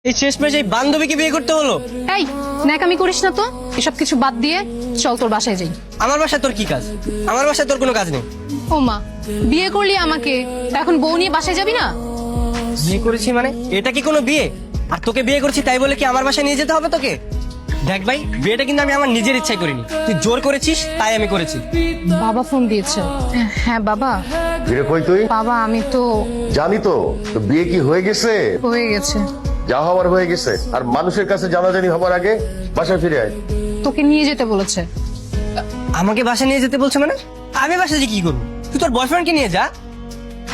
এই শেষমেশ এই বান্ধবীকে বিয়ে করতে হলো? এই ন্যাকামি করিস না তো, এসব কিছু বাদ দিয়ে চল তোর বাসায় যাই। আমার বাসায় তোর কি কাজ? আমার বাসায় তোর কোনো কাজ নেই। ও মা, বিয়ে করলি আমাকে, এখন বউ নিয়ে বাসায় যাবি না? বিয়ে করেছি মানে এটা কি কোনো বিয়ে? আর তোকে বিয়ে করছি তাই বলে কি আমার বাসায় নিয়ে যেতে হবে তোকে? দেখ ভাই, বিয়েটা কিন্তু আমি আমার নিজের ইচ্ছায় করিনি, তুই জোর করেছিস তাই আমি করেছি। বাবা ফোন দিয়েছে। হ্যাঁ বাবা। ফিরে কই তুই? বাবা আমি তো জানি তো, তো বিয়ে কি হয়ে গেছে? হয়ে গেছে। যা হওয়ার হয়ে গেছে, আর মানুষের কাছে জানাজানি হবার আগে বাসায় ফিরে আয়। তোকে নিয়ে যেতে বলেছে। আমাকে বাসায় নিয়ে যেতে বলছে মানে? আমি বাসায় যে কি করবো? তুই তোর বয়ফ্রেন্ডকে নিয়ে যা।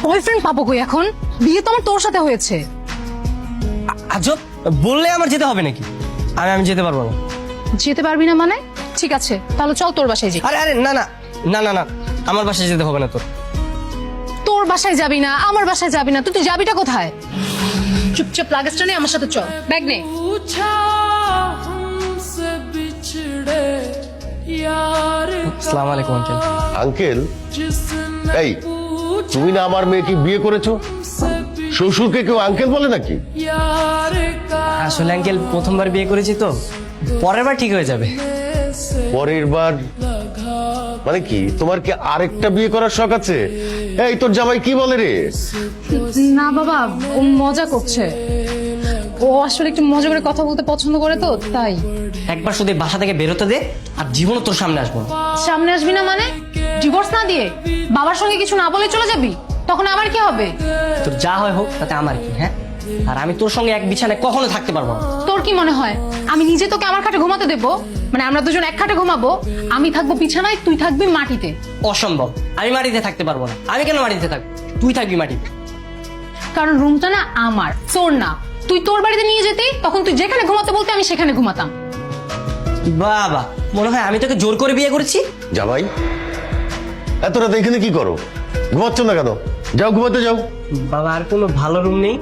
বয়ফ্রেন্ড পাবো কই এখন? বিয়ে তো আমার তোর সাথে হয়েছে। আজব, বললে আমার যেতে হবে নাকি? আমি যেতে পারবো না। যেতে পারবি না মানে? ঠিক আছে তাহলে চল তোর বাসায় যাই। আরে আরে না না না না না, আমার বাসায় যেতে হবে না তোর। তোর বাসায় যাবি না, আমার বাসায় যাবি না, তুই যাবিটা কোথায়? চুপচাপ লাগেজটা নে, আমার সাথে চল, ব্যাগ নে। আসসালামু আলাইকুম আঙ্কেল। আঙ্কেল? এই, তুমি না আমার মেয়েকে বিয়ে করেছো? শ্বশুরকে কেউ আঙ্কেল বলে নাকি? আসলে আঙ্কেল প্রথমবার বিয়ে করেছি তো, পরের বার ঠিক হয়ে যাবে। পরের বার মানে কি? তোমার কি আরেকটা বিয়ে করার শখ আছে? এই তোর জামাই কি বলে রে? না বাবা, ও মজা করছে। ও আসলে একটু মজা করে কথা বলতে পছন্দ করে তো তাই। একবার শুধু এই বাসা থেকে বেরোতে দে, আর জীবনও তোর সামনে আসবো না। সামনে আসবি না মানে? ডিভোর্স না দিয়ে বাবার সঙ্গে কিছু না বলে চলে যাবি? তখন আমার কি হবে? তোর যা হয় হোক, তাতে আমার কি? হ্যাঁ, আর আমি তোর সঙ্গে এক বিছানায় কখনো থাকতে পারবো না। তোর কি মনে হয় আমি নিজে তোকে আমার খাটে ঘুমাতে দেবো? মানে আমরা দুজন এক খাটে ঘুমাবো, আমি থাকবো বিছানায়, তুই থাকবি মাটিতে। অসম্ভব, আমি মাটিতে থাকতে পারবো না। আমি কেন মাটিতে থাকবো? তুই থাকবি মাটিতে। কারণ রুমটা না আমার, তোর না। তুই তোর বাড়িতে নিয়ে যেতেই, তখন তুই যেখানে ঘুমাতে বলতে আমি সেখানে ঘুমাতাম। বাবা, মনে হয় আমি তোকে জোর করে বিয়ে করেছি। জামাই, এত রাতে এখানে কি করো? ঘুমাচ্ছ না কেন? যাও ঘুমাতে যাও। বাবা, আর কোনো ভালো রুম নেই?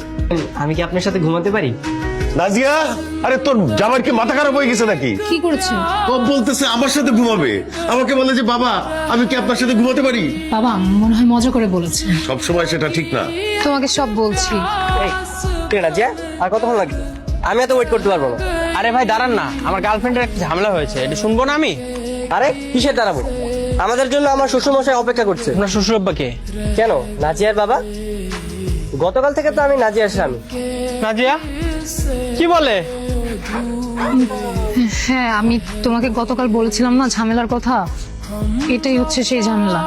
আমি কি আপনার সাথে ঘুমাতে পারি? নাজিয়া, আরে তোর জামাইয়ের কি মাথা খারাপ হয়ে গেছে নাকি? কি করেছে? ও বলতেছে আমার সাথে ঘুমাবে, আমাকে বলে যে বাবা আমি কি আপনার সাথে ঘুমাতে পারি? বাবা মনে হয় মজা করে বলেছে। সব সময় সেটা ঠিক না। তোমাকে সব বলছি। ঠিক আছে, আর কতক্ষণ লাগবে? আমি এত ওয়েট করতে পারবো না। আরে ভাই দাঁড়ান না, আমার গার্লফ্রেন্ডের একটা ঝামেলা হয়েছে, এটা শুনবো না আমি? আরে কিসের দাঁড়াবো? আমাদের জন্য আমার শ্বশুরমশাই অপেক্ষা করছে। আপনার শ্বশুর আব্বাকে? কেন, নাজিয়ার বাবা? গতকাল থেকে তো আমি নাজিয়ার স্বামী। নাজিয়া কি বলে? হ্যাঁ আমি তোমাকে গতকাল বলেছিলাম না ঝামেলার কথা, এটাই হচ্ছে সেই ঝামেলা।